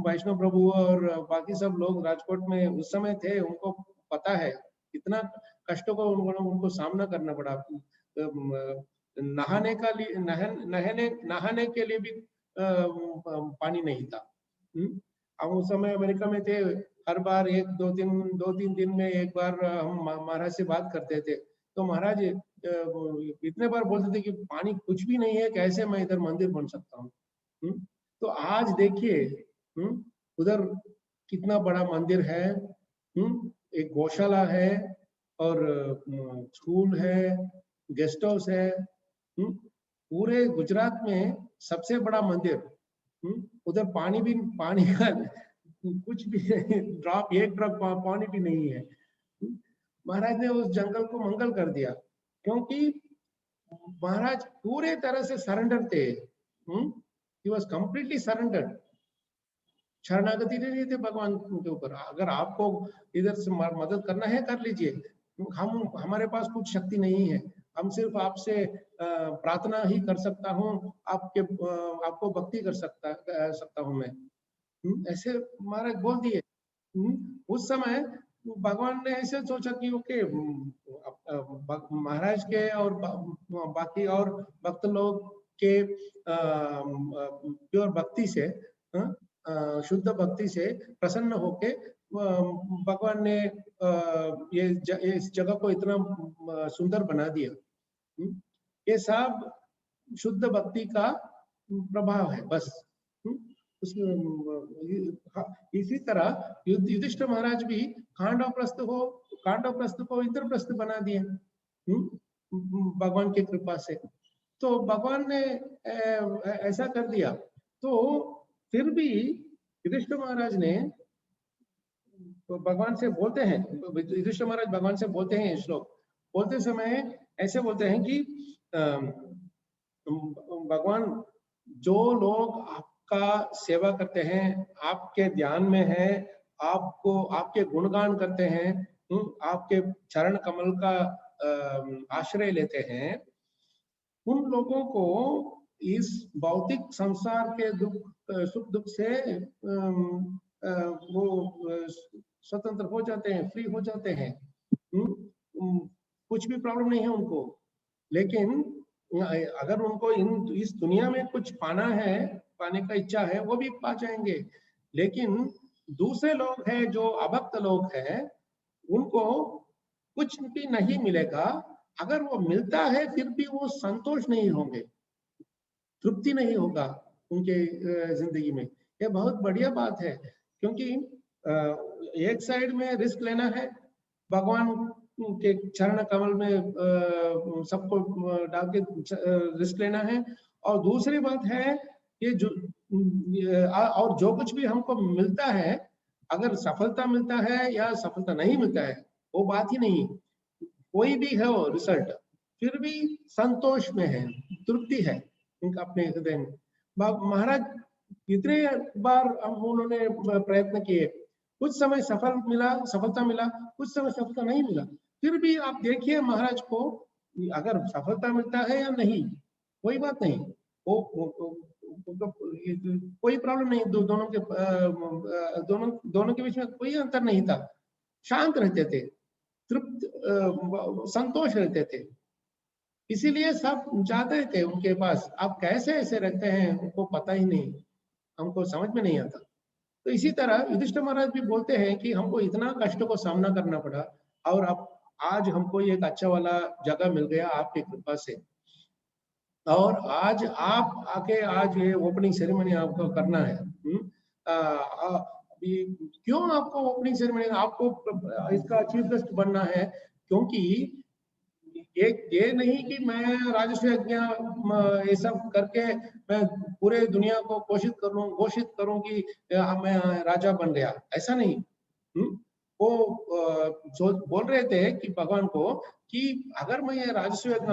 वैष्णव प्रभु और बाकी सब लोग राजकोट में उस समय थे, उनको पता है कितना कष्टों को उनको सामना करना पड़ा। नहाने के लिए भी पानी नहीं था। हम उस समय अमेरिका में थे, हर बार 2-3 दिन में एक बार हम महाराज से बात करते थे, तो महाराज इतने बार बोलते थे कि पानी कुछ भी नहीं है, कैसे मैं इधर मंदिर बन सकता हूँ। तो आज देखिए उधर कितना बड़ा मंदिर है, एक गौशाला है, और स्कूल है, गेस्ट हाउस है। पूरे गुजरात में सबसे बड़ा मंदिर, उधर पानी का कुछ भी ड्रॉप, एक ड्रॉप पानी भी नहीं है। महाराज ने उस जंगल को मंगल कर दिया, क्योंकि महाराज पूरे तरह से सरेंडर थे। ही वाज कंप्लीटली सरेंडर्ड, शरणागति दे दिए थे भगवान के ऊपर। अगर आपको इधर से मदद करना है कर लीजिए, हमारे पास कुछ शक्ति नहीं है, हम सिर्फ आपसे प्रार्थना ही कर सकता हूँ, आपको भक्ति कर सकता हूँ मैं, ऐसे महाराज बोल दिए। उस समय भगवान ने ऐसे सोचा कि ओके, महाराज के और बाकी और भक्त लोग के प्योर भक्ति से, शुद्ध भक्ति से प्रसन्न होके भगवान ने इस जगह को इतना सुंदर बना दिया। ये सब शुद्ध भक्ति का प्रभाव है बस। इसी तरह युधिष्ठिर महाराज भी कांडवप्रस्थ को इंद्रप्रस्थ बना दिए भगवान की कृपा से। तो भगवान ने ऐसा कर दिया। तो फिर भी युधिष्ठिर महाराज ने भगवान से बोलते हैं, युधिष्ठिर महाराज भगवान से बोलते हैं, श्लोक बोलते समय ऐसे बोलते हैं कि भगवान, जो लोग आपका सेवा करते हैं, आपके ध्यान में है, आपके गुणगान करते हैं, आपके चरण कमल का आश्रय लेते हैं, उन लोगों को इस भौतिक संसार के सुख दुख से वो स्वतंत्र हो जाते हैं, फ्री हो जाते हैं, कुछ भी प्रॉब्लम नहीं है उनको। लेकिन अगर उनको इस दुनिया में कुछ पाने का इच्छा है, वो भी पा जाएंगे। लेकिन दूसरे लोग हैं जो अभक्त लोग हैं, उनको कुछ भी नहीं मिलेगा। अगर वो मिलता है फिर भी वो संतोष नहीं होंगे, तृप्ति नहीं होगा उनके जिंदगी में। ये बहुत बढ़िया बात है, क्योंकि एक साइड में रिस्क लेना है, भगवान के चरण कमल में सबको डाल के रिस्क लेना है, और दूसरी बात है कि जो कुछ भी हमको मिलता है, अगर सफलता मिलता है या सफलता नहीं मिलता है, वो बात ही नहीं। कोई भी हो रिजल्ट, फिर भी संतोष में है, तृप्ति है उनका अपने हृदय में। महाराज कितने बार उन्होंने प्रयत्न किए, कुछ समय सफलता मिला, कुछ समय सफलता नहीं मिला, फिर भी आप देखिए महाराज को, अगर सफलता मिलता है या नहीं कोई बात नहीं, कोई प्रॉब्लम नहीं, दोनों के बीच में कोई अंतर नहीं था, शांत रहते थे, तृप्त संतोष रहते थे। इसीलिए सब जाते थे उनके पास। आप कैसे ऐसे रहते हैं उनको पता ही नहीं, हमको समझ में नहीं आता। तो इसी तरह युधिष्ठिर महाराज भी बोलते हैं कि हमको इतना कष्ट को सामना करना पड़ा, और अब आज हमको एक अच्छा वाला जगह मिल गया आपकी कृपा से, और आज आप आके आज ये ओपनिंग सेरेमनी आपको करना है। क्यों आपको ओपनिंग सेरेमनी, आपको इसका चीफ गेस्ट बनना है, क्योंकि ये नहीं कि मैं राजस्व यज्ञ ये सब करके मैं पूरे दुनिया को घोषित करूं कि मैं राजा बन गया, ऐसा नहीं। वो बोल रहे थे कि भगवान को कि अगर मैं ये राजस्व यज्ञ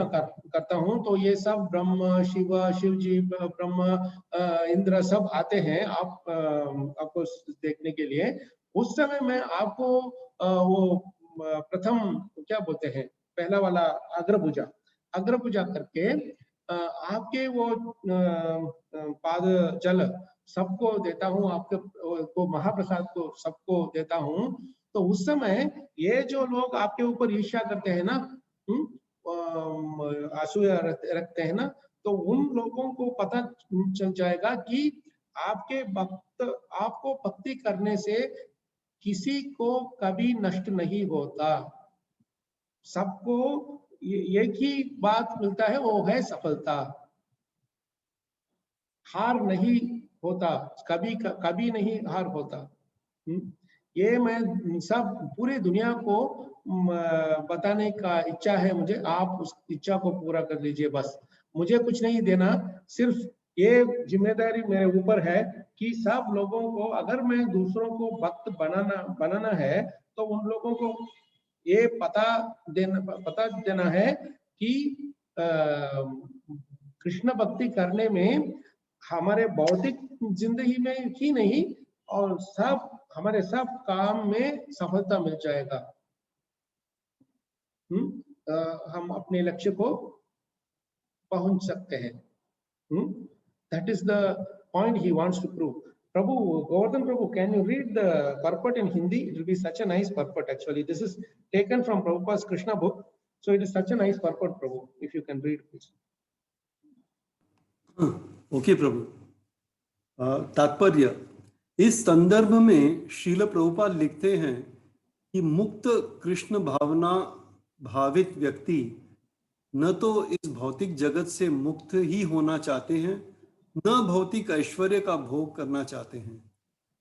करता हूं तो ये सब ब्रह्म शिव जी ब्रह्म इंद्र सब आते हैं आपको देखने के लिए। उस समय मैं आपको वो प्रथम क्या बोलते हैं, पहला वाला अग्र पूजा करके आपके वो पाद जल सबको देता हूँ, आपके को महाप्रसाद को सबको देता हूँ। तो उस समय ये जो लोग आपके ऊपर ईर्ष्या करते हैं ना, असूया रखते हैं ना, तो उन लोगों को पता चल जाएगा कि आपके भक्त, आपको भक्ति करने से किसी को कभी नष्ट नहीं होता, सबको एक ही बात मिलता है, वो है सफलता, हार नहीं होता, कभी नहीं हार होता। ये मैं सब पूरी दुनिया को बताने का इच्छा है मुझे, आप उस इच्छा को पूरा कर लीजिए बस, मुझे कुछ नहीं देना, सिर्फ ये जिम्मेदारी मेरे ऊपर है कि सब लोगों को, अगर मैं दूसरों को भक्त बनाना है तो उन लोगों को ये पता देना है कि कृष्ण भक्ति करने में हमारे भौतिक जिंदगी में ही नहीं, और सब हमारे सब काम में सफलता मिल जाएगा। हम अपने लक्ष्य को पहुंच सकते हैं। That is the point he wants to prove. Prabhu, Govardhan Prabhu, can you read the purport in Hindi? It will be such a nice purport actually. This is taken from Prabhupada's Krishna book. So it is such a nice purport, Prabhu, if you can read please. Okay Prabhu. तात्पर्य, इस संदर्भ में श्रील प्रभुपाद लिखते हैं कि मुक्त कृष्ण भावना भावित व्यक्ति न तो इस भौतिक जगत से मुक्त ही होना चाहते हैं, न भौतिक ऐश्वर्य का भोग करना चाहते हैं।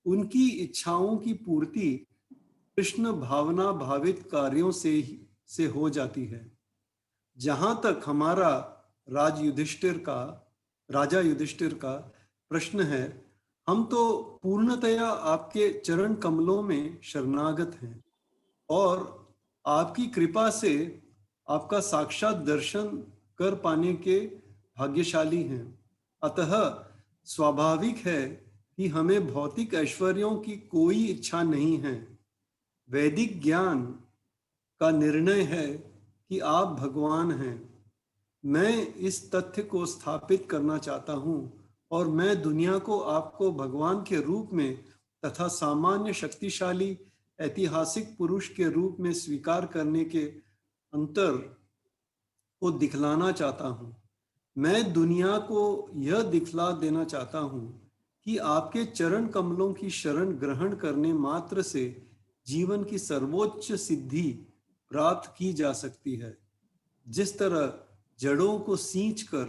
उनकी इच्छाओं की पूर्ति कृष्ण भावना भावित कार्यों से हो जाती है। जहां तक हमारा राजा युधिष्ठिर का प्रश्न है, हम तो पूर्णतया आपके चरण कमलों में शरणागत हैं और आपकी कृपा से आपका साक्षात दर्शन कर पाने के भाग्यशाली हैं। अतः स्वाभाविक है कि हमें भौतिक ऐश्वर्यों की कोई इच्छा नहीं है। वैदिक ज्ञान का निर्णय है कि आप भगवान हैं। मैं इस तथ्य को स्थापित करना चाहता हूं और मैं दुनिया को आपको भगवान के रूप में तथा सामान्य शक्तिशाली ऐतिहासिक पुरुष के रूप में स्वीकार करने के अंतर को दिखलाना चाहता हूं। मैं दुनिया को यह दिखला देना चाहता हूं कि आपके चरण कमलों की शरण ग्रहण करने मात्र से जीवन की सर्वोच्च सिद्धि प्राप्त की जा सकती है। जिस तरह जड़ों को सींचकर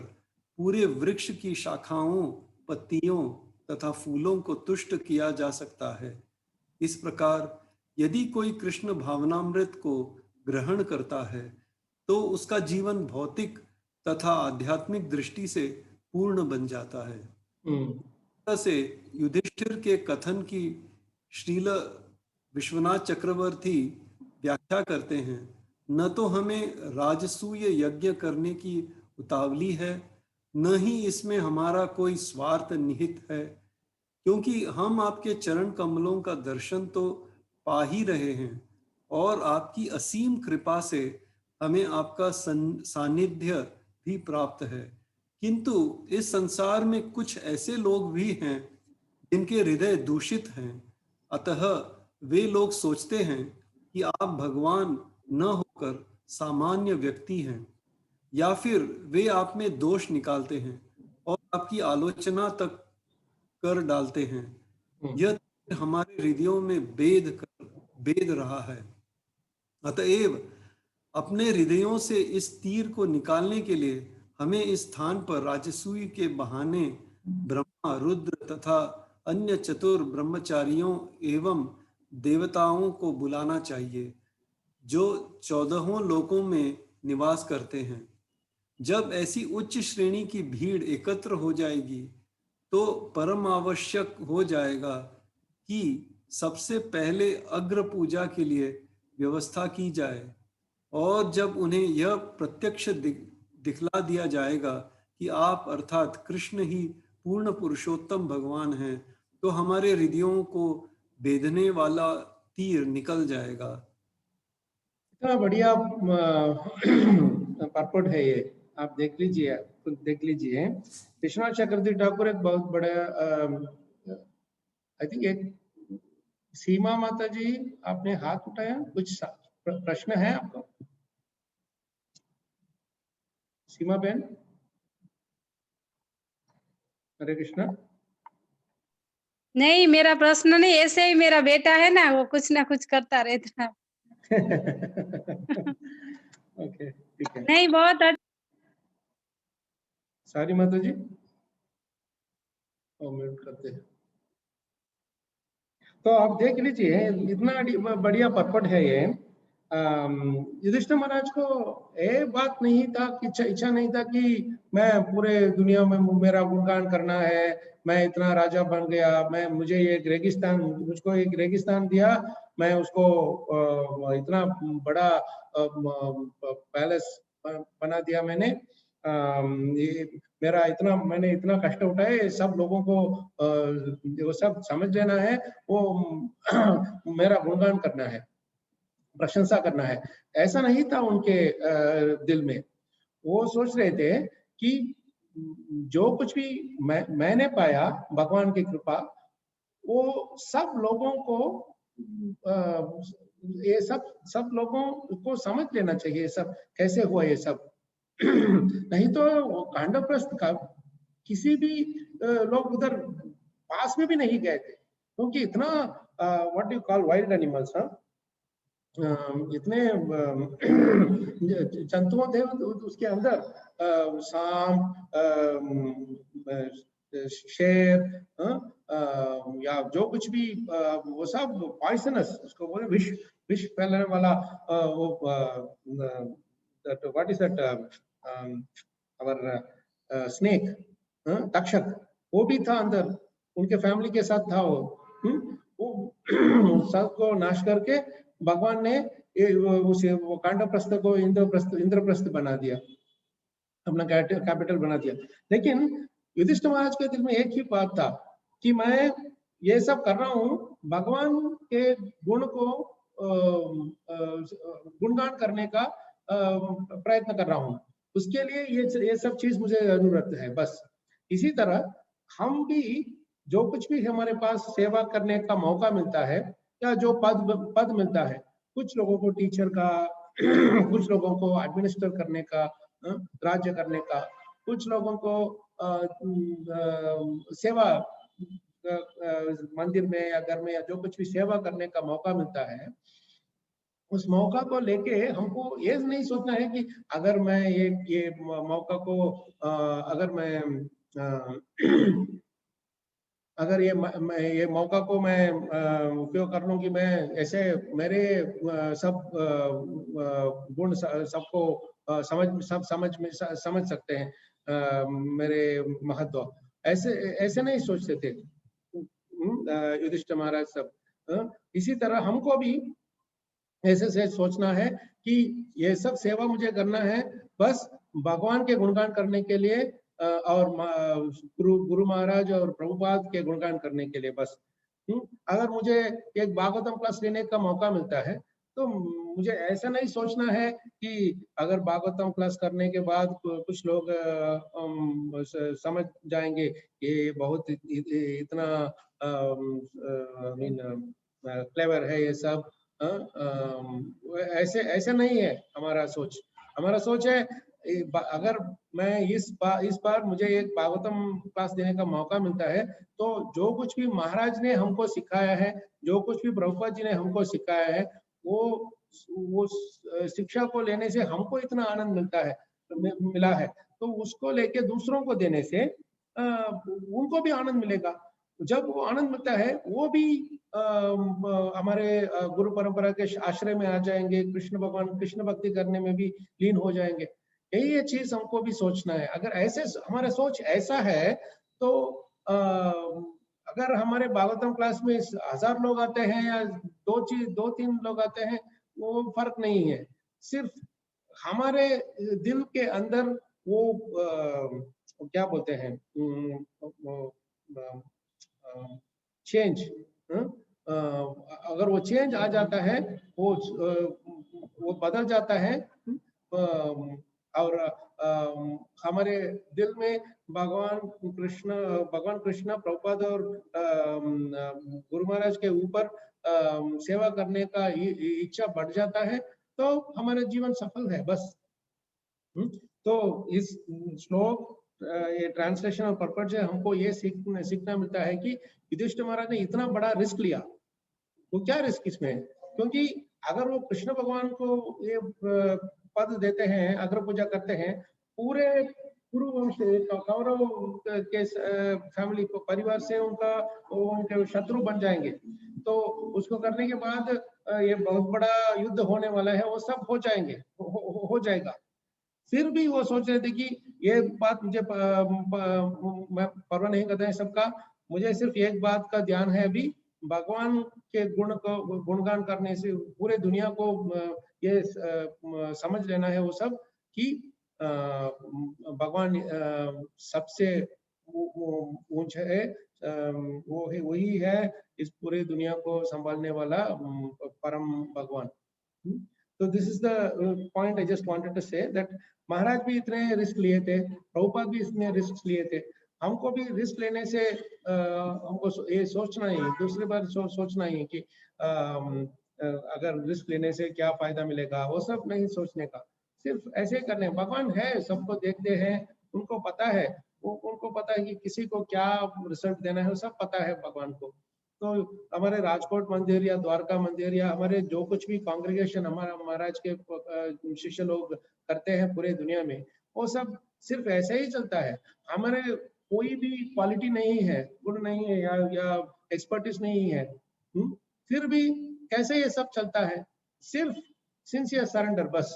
पूरे वृक्ष की शाखाओं, पत्तियों तथा फूलों को तुष्ट किया जा सकता है, इस प्रकार यदि कोई कृष्ण भावनामृत को ग्रहण करता है तो उसका जीवन भौतिक तथा आध्यात्मिक दृष्टि से पूर्ण बन जाता है। से युधिष्ठिर के कथन की श्रील विश्वनाथ चक्रवर्ती व्याख्या करते हैं। न तो हमें राजसूय यज्ञ करने की उतावली है, न ही इसमें हमारा कोई स्वार्थ निहित है, क्योंकि हम आपके चरण कमलों का दर्शन तो पा ही रहे हैं और आपकी असीम कृपा से हमें आपका सानिध्य भी प्राप्त है। किंतु इस संसार में कुछ ऐसे लोग भी हैं जिनके हृदय दूषित हैं, अतः वे लोग सोचते हैं कि आप भगवान न होकर सामान्य व्यक्ति हैं, या फिर वे आप में दोष निकालते हैं और आपकी आलोचना तक कर डालते हैं। यह हमारे हृदयों में बेद रहा है। अतएव अपने हृदयों से इस तीर को निकालने के लिए हमें इस स्थान पर राजसूय के बहाने ब्रह्मा, रुद्र तथा अन्य चतुर ब्रह्मचारियों एवं देवताओं को बुलाना चाहिए, जो 14 लोकों में निवास करते हैं। जब ऐसी उच्च श्रेणी की भीड़ एकत्र हो जाएगी, तो परम आवश्यक हो जाएगा कि सबसे पहले अग्र पूजा के लिए व्यवस्था की जाए, और जब उन्हें यह प्रत्यक्ष दिखला दिया जाएगा कि आप अर्थात कृष्ण ही पूर्ण पुरुषोत्तम भगवान हैं, तो हमारे हृदयों को बेधने वाला तीर निकल जाएगा। इतना बढ़िया परपट है ये, आप देख लीजिए, खुद देख लीजिए। विश्वनाथ चक्रवर्ती ठाकुर एक बहुत बड़ा, आई थिंक एक सीमा माता जी, आपने हाथ उठाया, कुछ प्रश्न है आपको? सीमा बहन, हरे कृष्णा। नहीं, मेरा प्रश्न नहीं, ऐसे ही मेरा बेटा है ना, वो कुछ ना कुछ करता रहता है। ओके, ठीक है। नहीं, बहुत अच्छा। सारी माता जी म्यूट करते हैं। तो आप देख लीजिए, इतना बढ़िया परपट है ये। युधिष्ठिर महाराज को ये बात नहीं था कि इच्छा नहीं था कि मैं पूरे दुनिया में मेरा गुणगान करना है, मैं इतना राजा बन गया, मुझे ये रेगिस्तान, मुझको एक रेगिस्तान दिया, मैं उसको इतना बड़ा पैलेस बना दिया मैंने। मैंने इतना कष्ट उठाए, सब लोगों को वो सब समझ लेना है, वो मेरा गुणगान करना है, प्रशंसा करना है। ऐसा नहीं था उनके दिल में। वो सोच रहे थे कि जो कुछ भी मैंने पाया भगवान की कृपा, वो सब लोगों को ये सब लोगों को समझ लेना चाहिए, सब कैसे हुआ ये सब। नहीं तो कांडवप्रस्थ का किसी भी लोग उधर पास में भी नहीं गए थे, क्योंकि इतना what you call wild animals, इतने जंतुओं थे उसके अंदर, सांप, शेर, या जो कुछ भी, वो सब पॉइजनस, उसको बोले विष फैलाने वाला, वो what is that, our snake, Takshak, वो भी था अंदर, उनके फैमिली के साथ था वो सबको नाश करके भगवान ने वो कांडप्रस्थ को इंद्रप्रस्थ बना दिया, अपना कैपिटल बना दिया। लेकिन युधिष्ठिर महाराज के दिल में एक ही बात था कि मैं ये सब कर रहा हूँ, भगवान के गुण को गुणगान करने का प्रयत्न कर रहा हूँ, उसके लिए ये सब चीज मुझे जरूरत है, बस। इसी तरह हम भी जो कुछ भी हमारे पास सेवा करने का मौका मिलता है, या जो पद मिलता है, कुछ लोगों को टीचर का, कुछ लोगों को एडमिनिस्टर करने का, राज्य करने का, कुछ लोगों को सेवा, मंदिर में या घर में या जो कुछ भी सेवा करने का मौका मिलता है, उस मौका को लेके हमको ये नहीं सोचना है कि अगर मैं ये मौका को अगर ये मौका को मैं उपयोग कर लूं कि मैं ऐसे मेरे सब गुण सबको समझ सकते हैं, मेरे महत्व, ऐसे नहीं सोचते थे युधिष्ठिर महाराज सब। इसी तरह हमको भी ऐसे से सोचना है कि ये सब सेवा मुझे करना है बस भगवान के गुणगान करने के लिए, और गुरु महाराज और प्रभुपाद के गुणगान करने के लिए बस। अगर मुझे एक भागवतम क्लास लेने का मौका मिलता है तो मुझे ऐसा नहीं सोचना है कि अगर भागवतम क्लास करने के बाद कुछ लोग समझ जाएंगे ये बहुत इतना क्लेवर है ये सब। ऐसे ऐसे नहीं है हमारा सोच। हमारा सोच है अगर मैं इस बार मुझे एक भागवतम क्लास देने का मौका मिलता है तो जो कुछ भी महाराज ने हमको सिखाया है, जो कुछ भी प्रभुपाद जी ने हमको सिखाया है, वो शिक्षा को लेने से हमको इतना आनंद मिला है, तो उसको लेके दूसरों को देने से उनको भी आनंद मिलेगा। जब वो आनंद मिलता है वो भी हमारे गुरु परंपरा के आश्रय में आ जाएंगे, कृष्ण भगवान कृष्ण भक्ति करने में भी लीन हो जाएंगे। यही ये चीज हमको भी सोचना है। अगर ऐसे हमारा सोच ऐसा है तो अगर हमारे भागवतम क्लास में 1000 लोग आते हैं या 2-3 लोग आते हैं, वो फर्क नहीं है। सिर्फ हमारे दिल के अंदर वो क्या बोलते हैं चेंज, अगर वो चेंज आ जाता है, वो बदल जाता है, और हमारे दिल में भगवान कृष्ण प्रभुपाद और गुरु महाराज के ऊपर सेवा करने का इच्छा बढ़ जाता है, तो हमारा जीवन सफल है बस। तो इस श्लोक ये ट्रांसलेशन और पर्पज से हमको ये सीखना मिलता है कि युधिष्ठिर महाराज ने इतना बड़ा रिस्क लिया। तो क्या रिस्क इसमें है? क्योंकि अगर वो कृष्ण भगवान को ये पद देते हैं, अग्र पूजा करते हैं, पूरे कुरुवंश कौरव के फैमिली को परिवार से उनके शत्रु बन जाएंगे। तो उसको करने के बाद ये बहुत बड़ा युद्ध होने वाला है, वो सब हो जाएंगे, हो जाएगा। फिर भी वो सोच रहे थे कि ये बात मुझे मैं परवाह नहीं करता है सबका, मुझे सिर्फ एक बात का ध्यान है अभी, भगवान के गुणगान करने से पूरे दुनिया को ये समझ लेना है वो सब कि भगवान सबसे ऊंचे है, वही है इस पूरे दुनिया को संभालने वाला परम भगवान। तो this is the point I just wanted to say that महाराज भी इतने रिस्क लिए थे, प्रभुपाद भी इतने रिस्क लिए थे, हमको भी रिस्क लेने से हमको ये सोचना ही, दूसरी बार सोचना ही कि अगर रिस्क लेने से क्या फायदा मिलेगा, वो सब नहीं सोचने का, सिर्फ ऐसे ही करने। भगवान है, सबको देखते हैं, उनको पता है, उनको पता है कि किसी को क्या रिजल्ट देना है, वो सब पता है भगवान को। तो हमारे राजकोट मंदिर या द्वारका मंदिर या हमारे जो कुछ भी कांग्रेगेशन हमारा महाराज के शिष्य लोग करते हैं पूरे दुनिया में, वो सब सिर्फ ऐसे ही चलता है। हमारे कोई भी क्वालिटी नहीं है, गुण नहीं है या एक्सपर्टीज नहीं है, फिर भी कैसे ये सब चलता है? सिर्फ सिंसियर सरेंडर, बस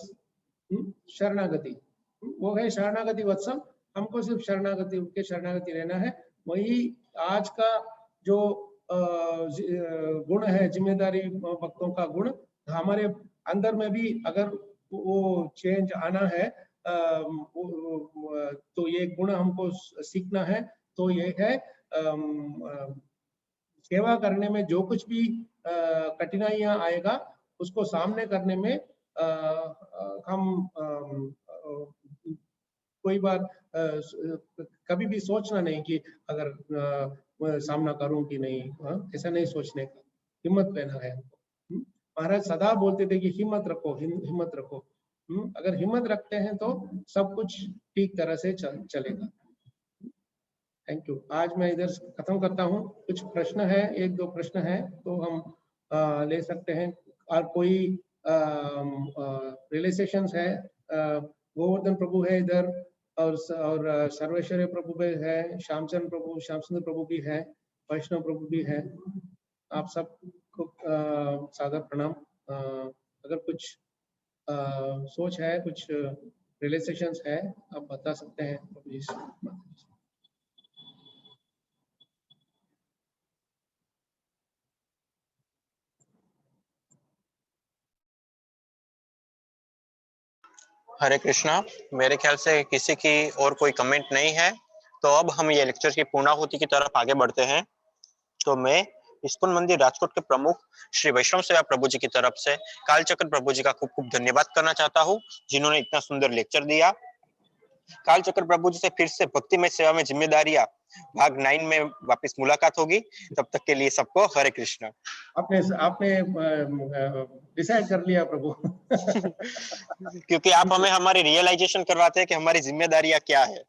शरणागति, वो है शरणागति वत्सल। हमको सिर्फ शरणागति, उनके शरणागति रहना है। वही आज का जो गुण है, जिम्मेदारी भक्तों का गुण, हमारे अंदर में भी अगर वो चेंज आना है तो ये गुण हमको सीखना है। तो ये है सेवा करने में जो कुछ भी कठिनाइयां आएगा, उसको सामने करने में हम कोई बार कभी भी सोचना नहीं कि अगर सामना करूं कि नहीं, ऐसा नहीं सोचने का, हिम्मत लेना है हमको। महाराज सदा बोलते थे कि हिम्मत रखो, हिम्मत रखो। अगर हिम्मत रखते हैं तो सब कुछ ठीक तरह से चलेगा। Thank you. आज मैं इधर खत्म करता हूँ। कुछ प्रश्न है, 1-2 प्रश्न है तो हम ले सकते हैं। और कोई रियलाइजेशंस है, गोवर्धन प्रभु है इधर, और सर्वेश्वरी प्रभु भी है, श्यामचंद्र प्रभु भी है, वैष्णव प्रभु भी है। आप सबको सादर प्रणाम। अगर कुछ सोच है, कुछ रियलाइजेशंस है, आप बता सकते हैं प्रभु जी। हरे कृष्णा। मेरे ख्याल से किसी की और कोई कमेंट नहीं है, तो अब हम ये लेक्चर की पूर्णाहुति की तरफ आगे बढ़ते हैं। तो मैं इस्कॉन मंदिर राजकोट के प्रमुख श्री वैष्णव सेवा प्रभु जी की तरफ से कालचक्र प्रभु जी का खूब खूब धन्यवाद करना चाहता हूँ, जिन्होंने इतना सुंदर लेक्चर दिया। कालचक्र प्रभु जी से फिर से भक्तिमय सेवा में जिम्मेदारियां भाग 9 में वापस मुलाकात होगी। तब तक के लिए सबको हरे कृष्णा। आपने आपने डिसाइड कर लिया प्रभु। क्योंकि आप हमें हमारी रियलाइजेशन करवाते हैं कि हमारी जिम्मेदारियां क्या है,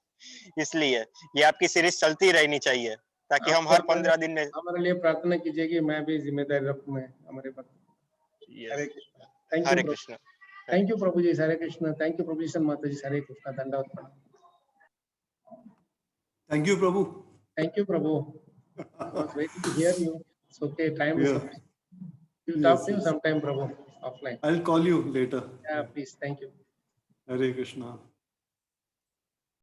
इसलिए ये आपकी सीरीज चलती रहनी चाहिए, ताकि हम हर 15 दिन में। हमारे लिए प्रार्थना कीजिए कि मैं भी जिम्मेदारी रखूं मैं हमारे पर। Hare Krishna. Thank Hare you Krishna. Thank you Prabhu ji. Hare Krishna. Thank you Prabhu ji. माता जी हरे कृष्ण। दंडवत प्रणाम। Thank you Prabhu. Thank you, Prabhu. I was waiting to hear you. It's okay. Time is Yeah. up. We'll Yes, talk to you yes. sometime, Prabhu, offline. I'll call you later. Yeah, please. Thank you. Hare Krishna.